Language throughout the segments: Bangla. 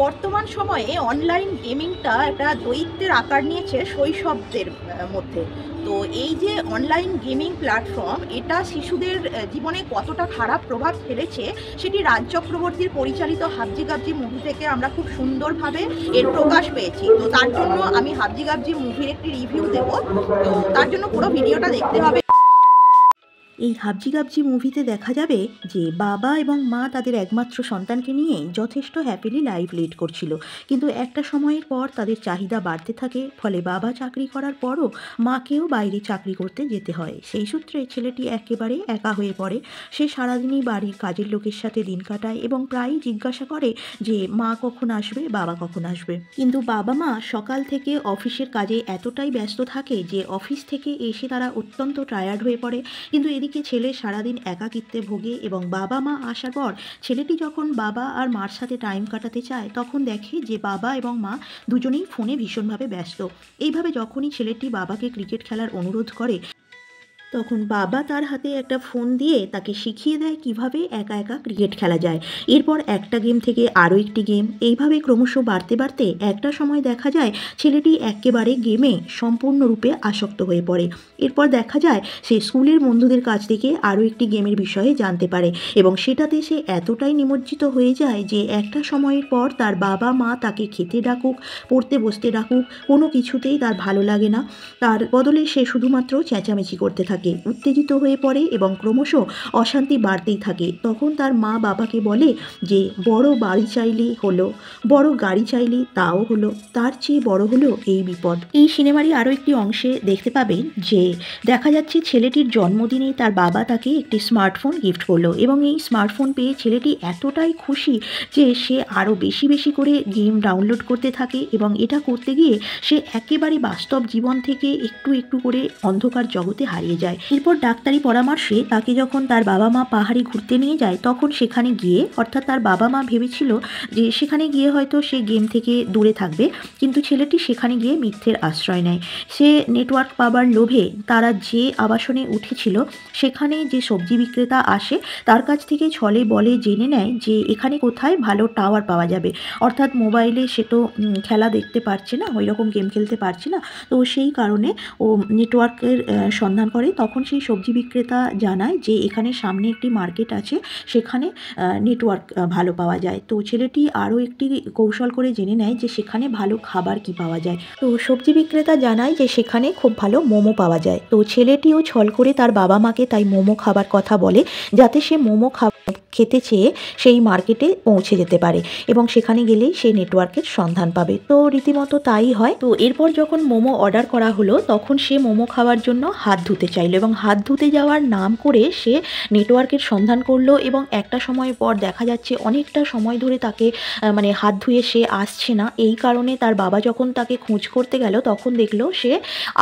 বর্তমান সময়ে অনলাইন গেমিংটা একটা দৈত্যের আকার নিয়েছে শৈশবদের মধ্যে। তো এই যে অনলাইন গেমিং প্ল্যাটফর্ম, এটা শিশুদের জীবনে কতটা খারাপ প্রভাব ফেলেছে সেটি রাজ চক্রবর্তীর পরিচালিত হাবজি গাবজি মুভি থেকে আমরা খুব সুন্দরভাবে এর প্রকাশ পেয়েছি। তো তার জন্য আমি হাবজি গাবজি মুভির একটি রিভিউ দেব। তো তার জন্য পুরো ভিডিওটা দেখতে হবে। এই হাবজি গাবজি মুভিতে দেখা যাবে যে বাবা এবং মা তাদের একমাত্র সন্তানকে নিয়ে যথেষ্ট হ্যাপিলি লাইফ লিড করছিল, কিন্তু একটা সময়ের পর তাদের চাহিদা বাড়তে থাকে। ফলে বাবা চাকরি করার পরও মাকেও বাইরে চাকরি করতে যেতে হয়। সেই সূত্রে ছেলেটি একেবারে একা হয়ে পড়ে। সে সারাদিনই বাড়ির কাজের লোকের সাথে দিন কাটায় এবং প্রায়ই জিজ্ঞাসা করে যে মা কখন আসবে, বাবা কখন আসবে। কিন্তু বাবা মা সকাল থেকে অফিসের কাজে এতটাই ব্যস্ত থাকে যে অফিস থেকে এসে তারা অত্যন্ত টায়ার্ড হয়ে পড়ে। কিন্তু এদিকে ছেলে সারাদিন একাকিত্বে ভোগে এবং বাবা মা আসার পর ছেলেটি যখন বাবা আর মার সাথে টাইম কাটাতে চায় তখন দেখে যে বাবা এবং মা দুজনেই ফোনে ভীষণভাবে ব্যস্ত। এইভাবে যখনই ছেলেটি বাবাকে ক্রিকেট খেলার অনুরোধ করে তখন বাবা তার হাতে একটা ফোন দিয়ে তাকে শিখিয়ে দেয় কিভাবে একা একা ক্রিকেট খেলা যায়। এরপর একটা গেম থেকে আরও একটি গেম, এইভাবে ক্রমশ বাড়তে বাড়তে একটা সময় দেখা যায় ছেলেটি একেবারে গেমে সম্পূর্ণরূপে আসক্ত হয়ে পড়ে। এরপর দেখা যায় সে স্কুলের বন্ধুদের কাছ থেকে আরও একটি গেমের বিষয়ে জানতে পারে এবং সেটাতে সে এতটাই নিমজ্জিত হয়ে যায় যে একটা সময়ের পর তার বাবা মা তাকে খেতে ডাকুক, পড়তে বসতে ডাকুক, কোনো কিছুতেই তার ভালো লাগে না। তার বদলে সে শুধুমাত্র চেঁচামেচি করতে থাকে, উত্তেজিত হয়ে পড়ে এবং ক্রমশ অশান্তি বাড়তেই থাকে। তখন তার মা বাবাকে বলে যে বড় বাড়ি চাইলে হলো, বড় গাড়ি চাইলে তাও হলো, তার চেয়ে বড় হলো এই বিপদ। এই সিনেমারই আরও একটি অংশে দেখতে পাবেন যে দেখা যাচ্ছে ছেলেটির জন্মদিনে তার বাবা তাকে একটি স্মার্টফোন গিফট করলো এবং এই স্মার্টফোন পেয়ে ছেলেটি এতটাই খুশি যে সে আরও বেশি বেশি করে গেম ডাউনলোড করতে থাকে এবং এটা করতে গিয়ে সে একেবারে বাস্তব জীবন থেকে একটু একটু করে অন্ধকার জগতে হারিয়ে যায়। এরপর ডাক্তারি পরামর্শে তাকে যখন তার বাবা মা পাহাড়ে ঘুরতে নিয়ে যায় তখন সেখানে গিয়ে, অর্থাৎ তার বাবা মা ভেবেছিল যে সেখানে গিয়ে হয়তো সে গেম থেকে দূরে থাকবে, কিন্তু ছেলেটি সেখানে গিয়ে মিথ্যের আশ্রয় নেয়। সে নেটওয়ার্ক পাবার লোভে তারা যে আবাসনে উঠেছিল সেখানে যে সবজি বিক্রেতা আসে তার কাছ থেকে ছলে বলে জেনে নেয় যে এখানে কোথায় ভালো টাওয়ার পাওয়া যাবে। অর্থাৎ মোবাইলে সে তো খেলা দেখতে পারছে না, ওই রকম গেম খেলতে পারছে না, তো সেই কারণে ও নেটওয়ার্কের সন্ধান করে। তখন সেই সবজি বিক্রেতা জানায় যে এখানে সামনে একটি মার্কেট আছে, সেখানে নেটওয়ার্ক ভালো পাওয়া যায়। তো ছেলেটি আরও একটি কৌশল করে জেনে নেয় যে সেখানে ভালো খাবার কি পাওয়া যায়। তো সবজি বিক্রেতা জানায় যে সেখানে খুব ভালো মোমো পাওয়া যায়। তো ছেলেটিও ছল করে তার বাবা মাকে তাই মোমো খাবার কথা বলে যাতে সে মোমো খেতে চেয়ে সেই মার্কেটে পৌঁছে যেতে পারে এবং সেখানে গেলেই সে নেটওয়ার্কের সন্ধান পাবে। তো রীতিমতো তাই হয়। তো এরপর যখন মোমো অর্ডার করা হলো তখন সে মোমো খাওয়ার জন্য হাত ধুতে চাইলো এবং হাত ধুতে যাওয়ার নাম করে সে নেটওয়ার্কের সন্ধান করলো এবং একটা সময় পর দেখা যাচ্ছে অনেকটা সময় ধরে তাকে মানে হাত ধুয়ে সে আসছে না। এই কারণে তার বাবা যখন তাকে খোঁজ করতে গেল তখন দেখলো সে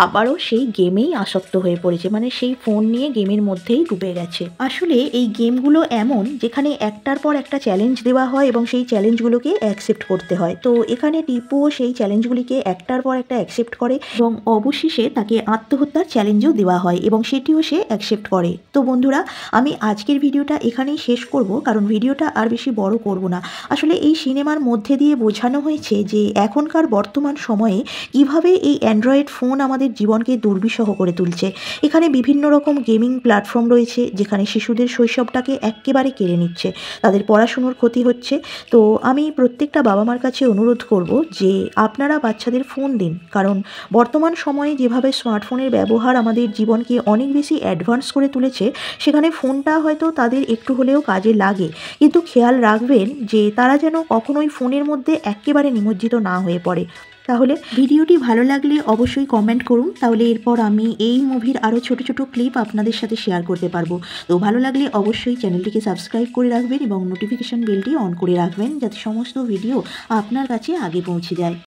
আবারও সেই গেমেই আসক্ত হয়ে পড়েছে, মানে সেই ফোন নিয়ে গেমের মধ্যেই ডুবে গেছে। আসলে এই গেমগুলো এমন যেখানে একটার পর একটা চ্যালেঞ্জ দেওয়া হয় এবং সেই চ্যালেঞ্জগুলোকে অ্যাকসেপ্ট করতে হয়। তো এখানে টিপুও সেই চ্যালেঞ্জগুলিকে একটার পর একটা অ্যাকসেপ্ট করে এবং অবশেষে তাকে আত্মহত্যার চ্যালেঞ্জও দেওয়া হয় এবং সেটিও সে অ্যাকসেপ্ট করে। তো বন্ধুরা, আমি আজকের ভিডিওটা এখানেই শেষ করব, কারণ ভিডিওটা আর বেশি বড় করব না। আসলে এই সিনেমার মধ্যে দিয়ে বোঝানো হয়েছে যে এখনকার বর্তমান সময়ে কিভাবে এই অ্যান্ড্রয়েড ফোন আমাদের জীবনকে দুর্বিষহ করে তুলছে। এখানে বিভিন্ন রকম গেমিং প্ল্যাটফর্ম রয়েছে যেখানে শিশুদের শৈশবটাকে একেবারে কেড়ে নিচ্ছে, তাদের পড়াশুনোর ক্ষতি হচ্ছে। তো আমি প্রত্যেকটা বাবা মার কাছে অনুরোধ করব যে আপনারা বাচ্চাদের ফোন দিন, কারণ বর্তমান সময়ে যেভাবে স্মার্টফোনের ব্যবহার আমাদের জীবনকে অনেক বেশি অ্যাডভান্স করে তুলেছে, সেখানে ফোনটা হয়তো তাদের একটু হলেও কাজে লাগে, কিন্তু খেয়াল রাখবেন যে তারা যেন কখনোই ফোনের মধ্যে একেবারে নিমজ্জিত না হয়ে পড়ে। তাহলে ভিডিওটি ভালো লাগলে অবশ্যই কমেন্ট করুন, তাহলে এরপর আমি এই মুভির আরও ছোট ছোট ক্লিপ আপনাদের সাথে শেয়ার করতে পারবো। তো ভালো লাগলে অবশ্যই চ্যানেলটিকে সাবস্ক্রাইব করে রাখবেন এবং নোটিফিকেশান বেলটি অন করে রাখবেন যাতে সমস্ত ভিডিও আপনার কাছে আগে পৌঁছে যায়।